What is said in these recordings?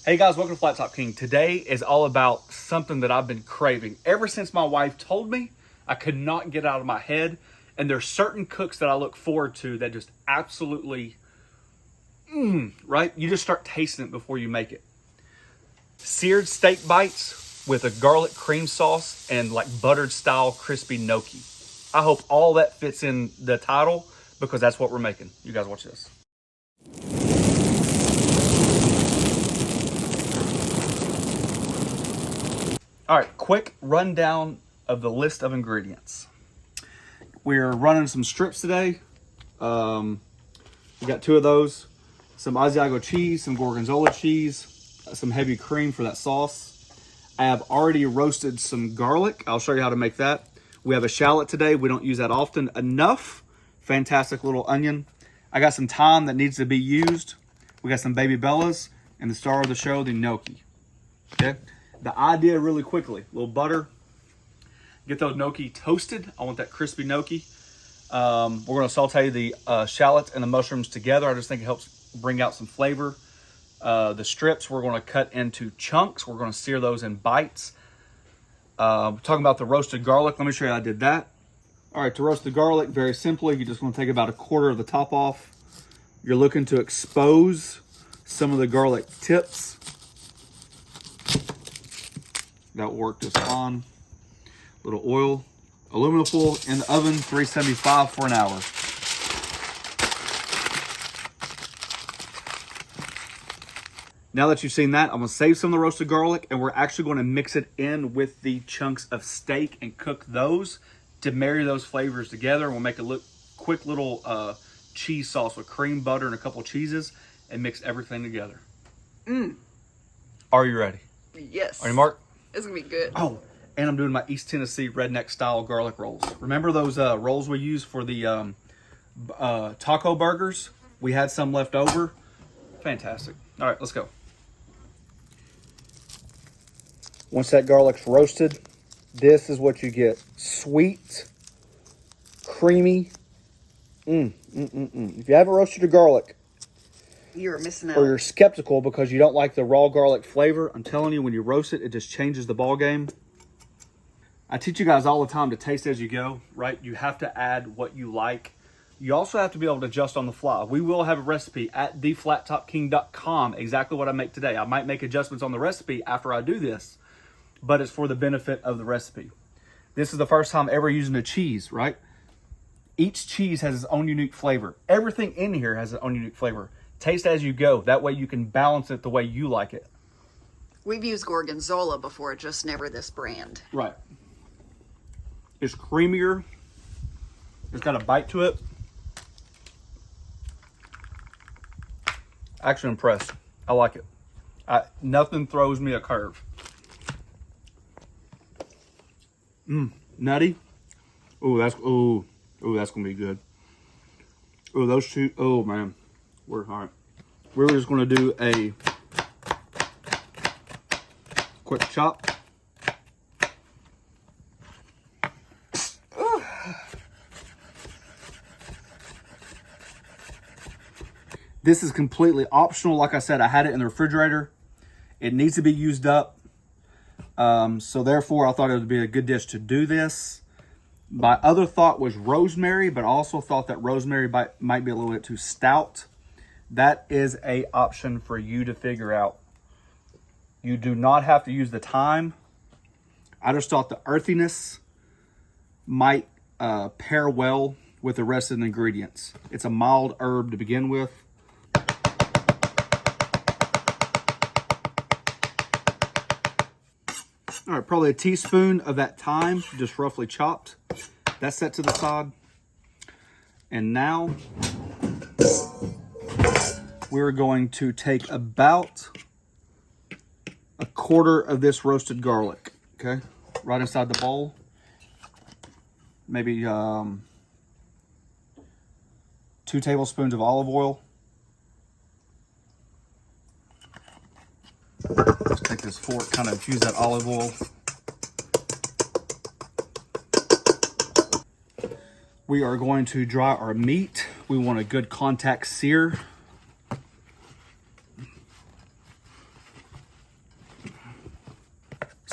Hey guys, welcome to Flat Top King. Today is all about something that I've been craving. Ever since my wife told me, I could not get out of my head. And there's certain cooks that I look forward to that just absolutely, right? You just start tasting it before you make it. Seared steak bites with a garlic cream sauce and like buttered style crispy gnocchi. I hope all that fits in the title because that's what we're making. You guys watch this. All right, quick rundown of the list of ingredients. We're running some strips today. We got 2 of those. Some Asiago cheese, some Gorgonzola cheese, some heavy cream for that sauce. I have already roasted some garlic. I'll show you how to make that. We have a shallot today. We don't use that often enough. Fantastic little onion. I got some thyme that needs to be used. We got some baby bellas and the star of the show, the gnocchi. Okay. The idea really quickly, a little butter, get those gnocchi toasted. I want that crispy gnocchi. We're gonna saute the shallots and the mushrooms together. I just think it helps bring out some flavor. The strips we're gonna cut into chunks. We're gonna sear those in bites. Talking about the roasted garlic, let me show you how I did that. All right, to roast the garlic, very simply, you're just gonna take about 1/4 of the top off. You're looking to expose some of the garlic tips. That worked just fine. Little oil, aluminum foil in the oven, 375 for an hour. Now that you've seen that, I'm gonna save some of the roasted garlic and we're actually gonna mix it in with the chunks of steak and cook those to marry those flavors together. We'll make a quick little cheese sauce with cream, butter, and a couple cheeses and mix everything together. Are you ready? Yes. Are you, Mark? It's gonna be good. Oh, and I'm doing my East Tennessee redneck style garlic rolls. Remember those rolls we used for the taco burgers? We had some left over. Fantastic. All right, let's go. Once that garlic's roasted, this is what you get. Sweet, creamy. If you haven't roasted your garlic, You're missing out. or you're skeptical because you don't like the raw garlic flavor, I'm telling you, when you roast it, it just changes the ball game. I teach you guys all the time to taste as you go, right? You have to add what you like. You also have to be able to adjust on the fly. We will have a recipe at theflattopking.com, exactly what I make today. I might make adjustments on the recipe after I do this, but it's for the benefit of the recipe. This is the first time ever using a cheese, right? Each cheese has its own unique flavor. Everything in here has its own unique flavor. Taste as you go. That way you can balance it the way you like it. We've used Gorgonzola before, just never this brand. Right. It's creamier. It's got a bite to it. Actually impressed. I like it. Nothing throws me a curve. Nutty. That's gonna be good. Oh, those two. Oh man. All right. We're just going to do a quick chop. This is completely optional. Like I said, I had it in the refrigerator. It needs to be used up. So therefore, I thought it would be a good dish to do this. My other thought was rosemary, but I also thought that rosemary might be a little bit too stout. That is an option for you to figure out. You do not have to use the thyme. I just thought the earthiness might pair well with the rest of the ingredients. It's a mild herb to begin with. All right, probably a teaspoon of that thyme, just roughly chopped. That's set to the side. And now we're going to take about 1/4 of this roasted garlic, okay? Right inside the bowl. Maybe 2 tablespoons of olive oil. Let's take this fork, kind of infuse that olive oil. We are going to dry our meat. We want a good contact sear.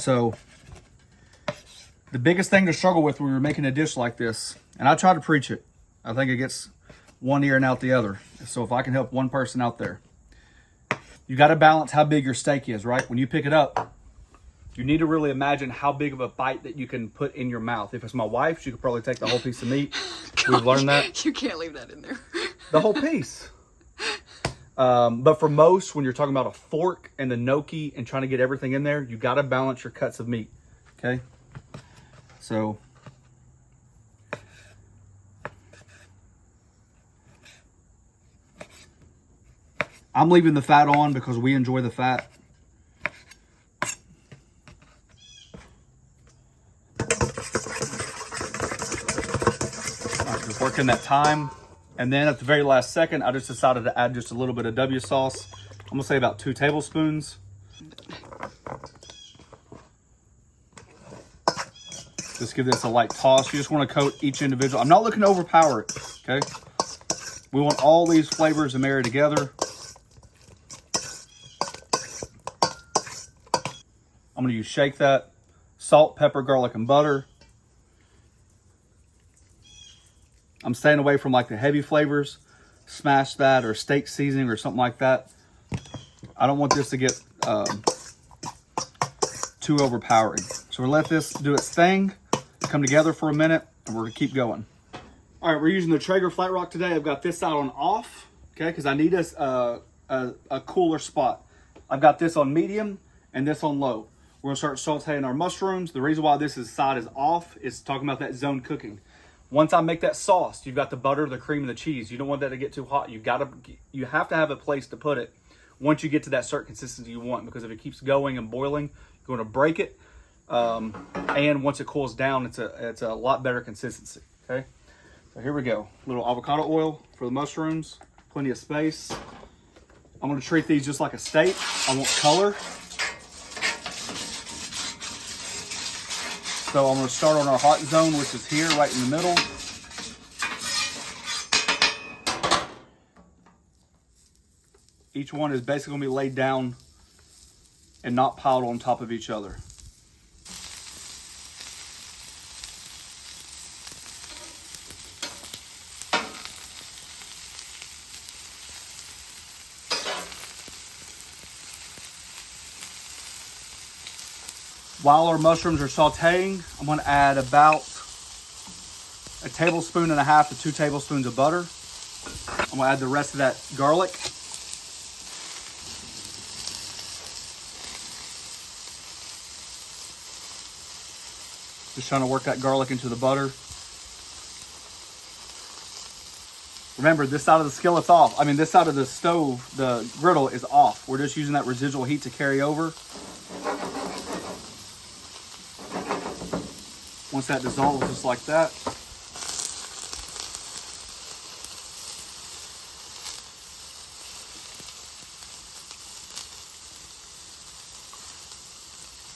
So the biggest thing to struggle with when you're making a dish like this, and I try to preach it, I think it gets one ear and out the other. So if I can help one person out there, you got to balance how big your steak is, right? When you pick it up, you need to really imagine how big of a bite that you can put in your mouth. If it's my wife, she could probably take the whole piece of meat. We've learned that. You can't leave that in there. The whole piece. But for most, when you're talking about a fork and the gnocchi and trying to get everything in there, you got to balance your cuts of meat, okay? So I'm leaving the fat on because we enjoy the fat. All right, just working that time. And then at the very last second, I just decided to add just a little bit of W sauce. I'm gonna say about 2 tablespoons. Just give this a light toss. You just wanna coat each individual. I'm not looking to overpower it, okay? We want all these flavors to marry together. I'm gonna use shake that, salt, pepper, garlic, and butter. I'm staying away from like the heavy flavors, smash that, or steak seasoning or something like that. I don't want this to get too overpowering. So we'll let this do its thing, come together for a minute, and we're gonna keep going. All right, we're using the Traeger Flat Rock today. I've got this side on off, okay, because I need a cooler spot. I've got this on medium and this on low. We're gonna start sauteing our mushrooms. The reason why this side is off is talking about that zone cooking. Once I make that sauce, you've got the butter, the cream, and the cheese. You don't want that to get too hot. You have to have a place to put it once you get to that certain consistency you want, because if it keeps going and boiling, you're going to break it. And once it cools down, it's a lot better consistency. Okay, so here we go. A little avocado oil for the mushrooms. Plenty of space. I'm going to treat these just like a steak. I want color. So I'm going to start on our hot zone, which is here, right in the middle. Each one is basically going to be laid down and not piled on top of each other. While our mushrooms are sauteing, I'm going to add about 1.5 tablespoons to 2 tablespoons of butter. I'm going to add the rest of that garlic. Just trying to work that garlic into the butter. Remember, this side of the skillet's off. This side of the stove, the griddle, is off. We're just using that residual heat to carry over. Once that dissolves just like that.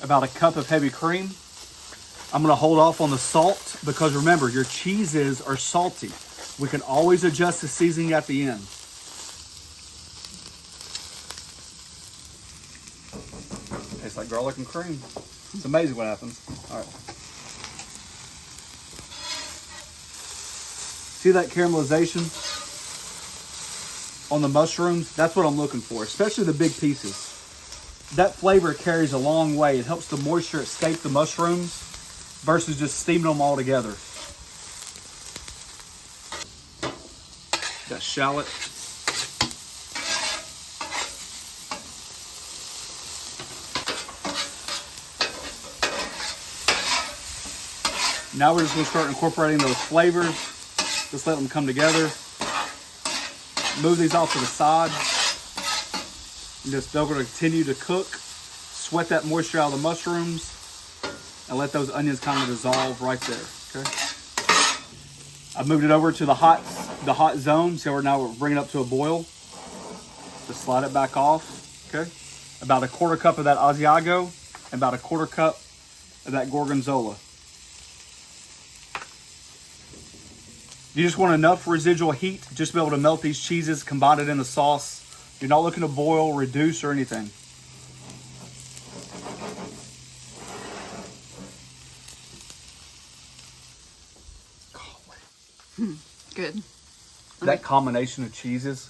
About 1 cup of heavy cream. I'm going to hold off on the salt because remember, your cheeses are salty. We can always adjust the seasoning at the end. Tastes like garlic and cream. It's amazing what happens. All right. See that caramelization on the mushrooms? That's what I'm looking for, especially the big pieces. That flavor carries a long way. It helps the moisture escape the mushrooms versus just steaming them all together. That shallot. Now we're just going to start incorporating those flavors. Just let them come together. Move these off to the side. And just they're going to continue to cook. Sweat that moisture out of the mushrooms. And let those onions kind of dissolve right there. Okay. I've moved it over to the hot zone. So now we're bringing it up to a boil. Just slide it back off. Okay. About 1/4 cup of that Asiago. And about 1/4 cup of that Gorgonzola. You just want enough residual heat just to be able to melt these cheeses, combine it in the sauce. You're not looking to boil, reduce, or anything. Good. That combination of cheeses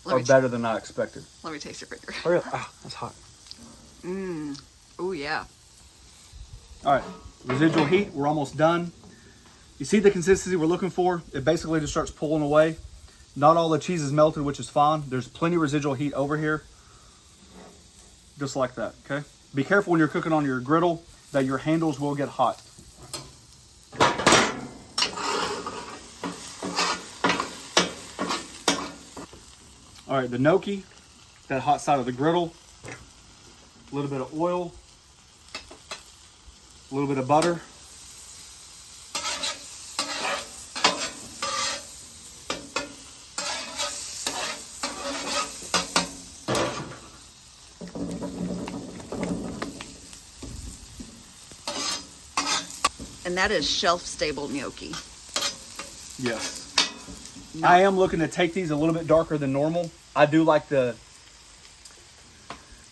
Let are me better than I expected. Let me taste your finger. Oh, really? Ah, that's hot. Oh yeah. All right, residual heat, we're almost done. You see the consistency we're looking for? It basically just starts pulling away. Not all the cheese is melted, which is fine. There's plenty of residual heat over here. Just like that, okay? Be careful when you're cooking on your griddle that your handles will get hot. All right, the gnocchi, that hot side of the griddle, a little bit of oil, a little bit of butter. And that is shelf-stable gnocchi. Yes. I am looking to take these a little bit darker than normal. I do like the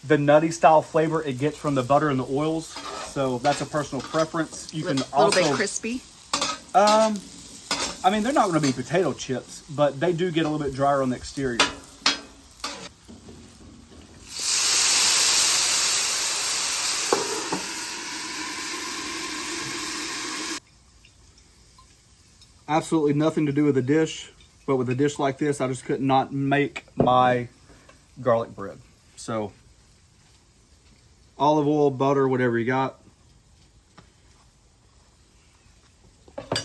nutty style flavor it gets from the butter and the oils. So that's a personal preference. You can also... A little bit crispy? I mean, they're not going to be potato chips, but they do get a little bit drier on the exterior. Absolutely nothing to do with the dish, but with a dish like this, I just could not make my garlic bread. So, olive oil, butter, whatever you got. A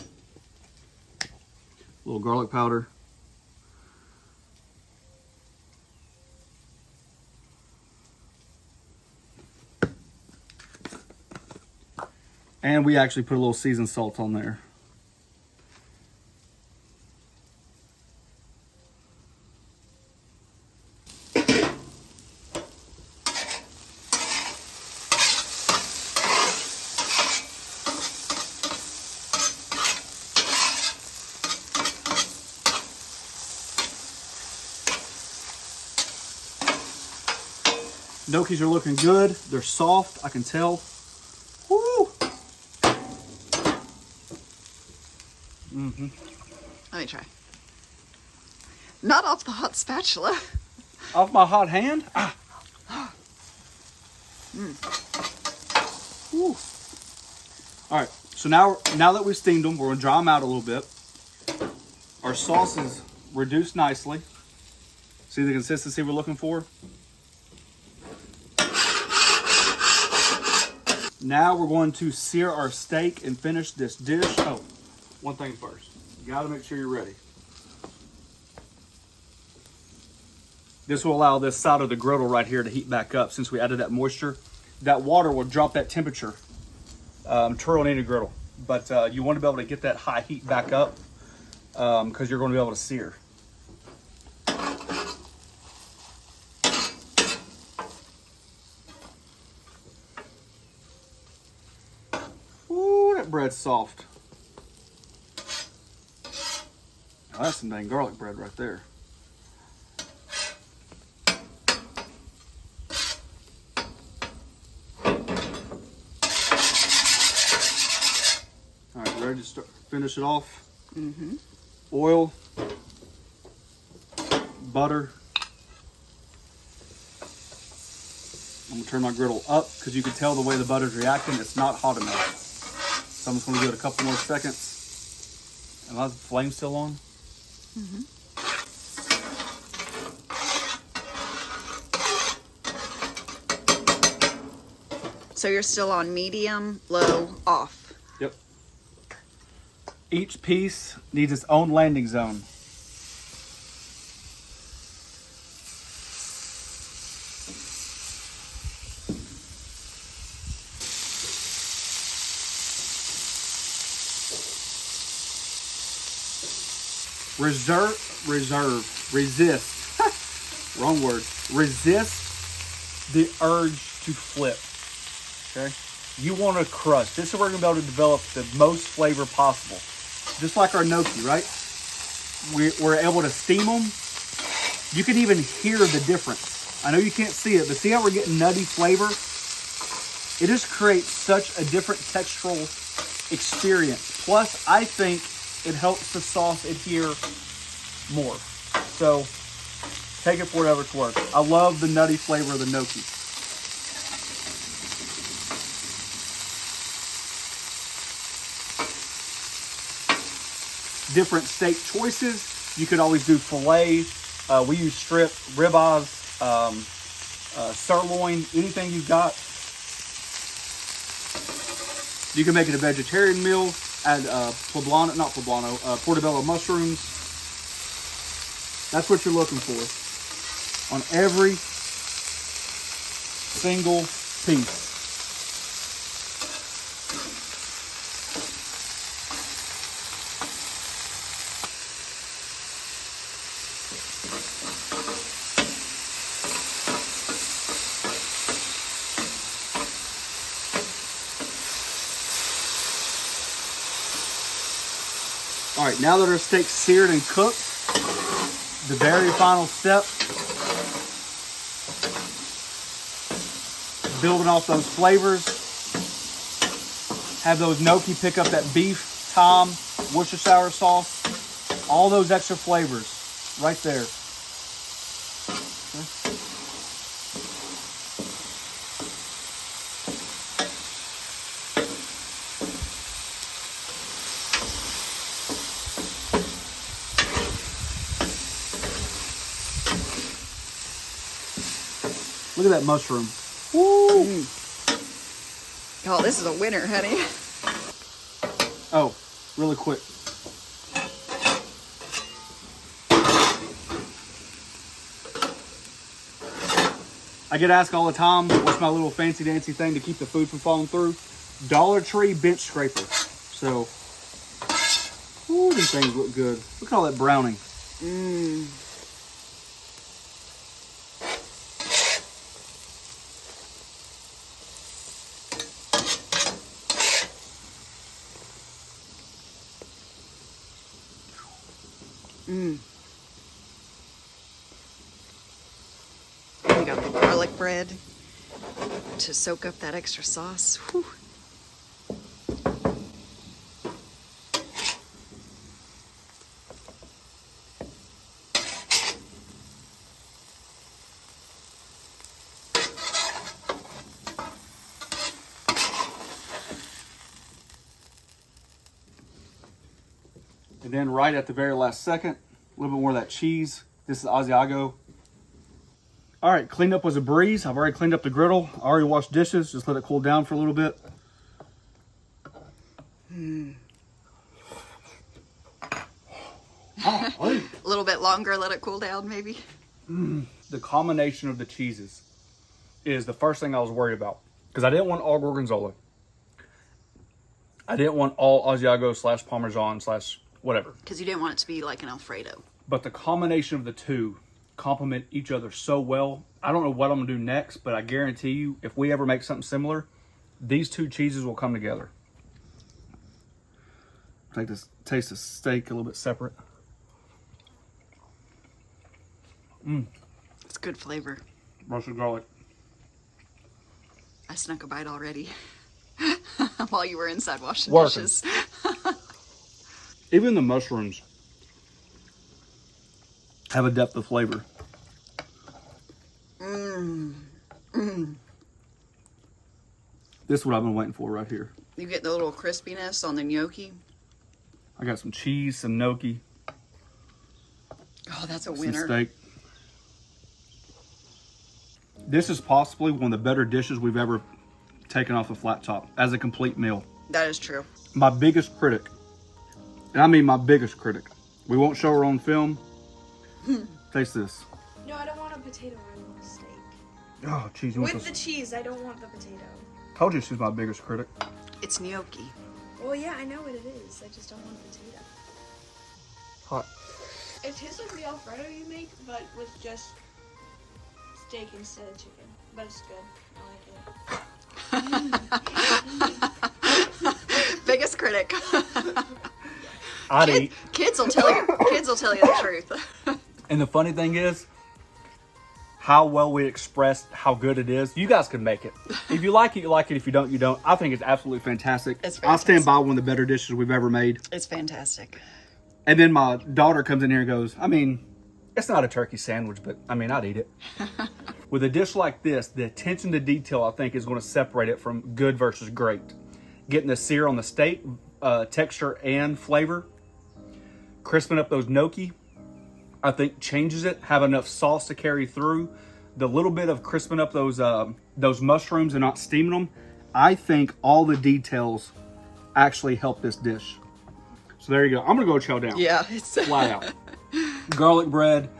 little garlic powder. And we actually put a little seasoned salt on there. Gnocchis are looking good. They're soft, I can tell. Woo! Let me try. Not off the hot spatula. Off my hot hand? Ah. Woo. All right, so now that we've steamed them, we're gonna dry them out a little bit. Our sauce is reduced nicely. See the consistency we're looking for? Now we're going to sear our steak and finish this dish. Oh, one thing first. You gotta make sure you're ready. This will allow this side of the griddle right here to heat back up since we added that moisture. That water will drop that temperature to any griddle. But you want to be able to get that high heat back up because you're going to be able to sear. Ooh, that bread's soft. Oh, that's some dang garlic bread right there. All right, ready to start, finish it off? Mm-hmm. Oil, butter. I'm gonna turn my griddle up because you can tell the way the butter's reacting. It's not hot enough. So I'm just gonna give it a couple more seconds. Am I the flame still on? Mm-hmm. So you're still on medium, low, off. Yep. Each piece needs its own landing zone. Resist. Wrong word. Resist the urge to flip. Okay? You want to crush. This is where we're going to be able to develop the most flavor possible. Just like our gnocchi, right? We're able to steam them. You can even hear the difference. I know you can't see it, but see how we're getting nutty flavor? It just creates such a different textural experience. Plus, I think it helps the sauce adhere more. So take it for whatever it's worth. I love the nutty flavor of the gnocchi. Different steak choices. You could always do filet. We use strip, ribeyes, sirloin, anything you've got. You can make it a vegetarian meal. Add portobello mushrooms. That's what you're looking for on every single piece. All right, now that our steak's seared and cooked, the very final step, building off those flavors. Have those gnocchi pick up that beef, thyme, Worcestershire sauce, all those extra flavors right there. Look at that mushroom. Woo! Oh, this is a winner, honey. Oh, really quick. I get asked all the time, what's my little fancy dancy thing to keep the food from falling through? Dollar Tree bench scraper. So, ooh, these things look good. Look at all that browning. Mmm. Mmm. We got the garlic bread to soak up that extra sauce. Whew. And then right at the very last second, a little bit more of that cheese. This is Asiago. All right, cleanup was a breeze. I've already cleaned up the griddle. I already washed dishes. Just let it cool down for a little bit. A little bit longer, let it cool down maybe. The combination of the cheeses is the first thing I was worried about. Because I didn't want all Gorgonzola. I didn't want all Asiago / Parmesan / whatever. Because you didn't want it to be like an Alfredo. But the combination of the two complement each other so well. I don't know what I'm going to do next, but I guarantee you, if we ever make something similar, these two cheeses will come together. Take this, taste the steak a little bit separate. It's good flavor. Roasted garlic. I snuck a bite already while you were inside washing Working. dishes. Even the mushrooms have a depth of flavor. This is what I've been waiting for right here. You get the little crispiness on the gnocchi. I got some cheese, some gnocchi, Oh, that's a some winner. steak. This is possibly one of the better dishes we've ever taken off a flat top as a complete meal. That is true. My biggest critic, and I mean my biggest critic, we won't show her on film. Taste this. No, I don't want a potato. I want a steak. Oh, cheese. With the cheese, I don't want the potato. Told you she's my biggest critic. It's gnocchi. Well, yeah, I know what it is. I just don't want a potato. Hot. It tastes like the Alfredo you make, but with just steak instead of chicken. But it's good. I like it. Biggest critic. I'd eat. Kids will tell you. Kids will tell you the truth. And the funny thing is, how well we expressed how good it is. You guys can make it. If you like it, you like it. If you don't, you don't. I think it's absolutely fantastic. It's I'll stand fantastic. by one of the better dishes we've ever made. It's fantastic. And then my daughter comes in here and goes, I mean, it's not a turkey sandwich, but I mean, I'd eat it. With a dish like this, the attention to detail, I think, is going to separate it from good versus great. Getting the sear on the steak, texture and flavor. Crisping up those gnocchi, I think, changes it. Have enough sauce to carry through. The little bit of crisping up those mushrooms and not steaming them, I think all the details actually help this dish. So there you go. I'm going to go chow down. Yeah. It's Flat out. Garlic bread,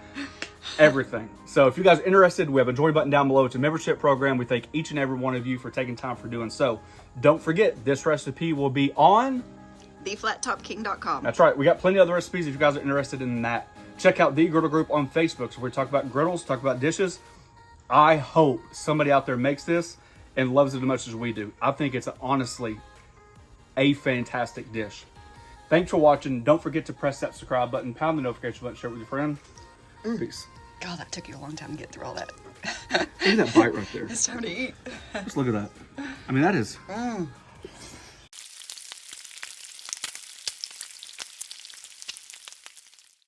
everything. So if you guys are interested, we have a join button down below. It's a membership program. We thank each and every one of you for taking time for doing so. Don't forget, this recipe will be on theflattopking.com. That's right. We got plenty of other recipes if you guys are interested in that. Check out the Griddle group on Facebook. So we talk about griddles, talk about dishes. I hope somebody out there makes this and loves it as much as we do. I think it's honestly a fantastic dish. Thanks for watching. Don't forget to press that subscribe button, pound the notification button, share it with your friend. Peace. God, that took you a long time to get through all that. Look at that bite right there. It's time to eat. Just look at that. I mean, that is...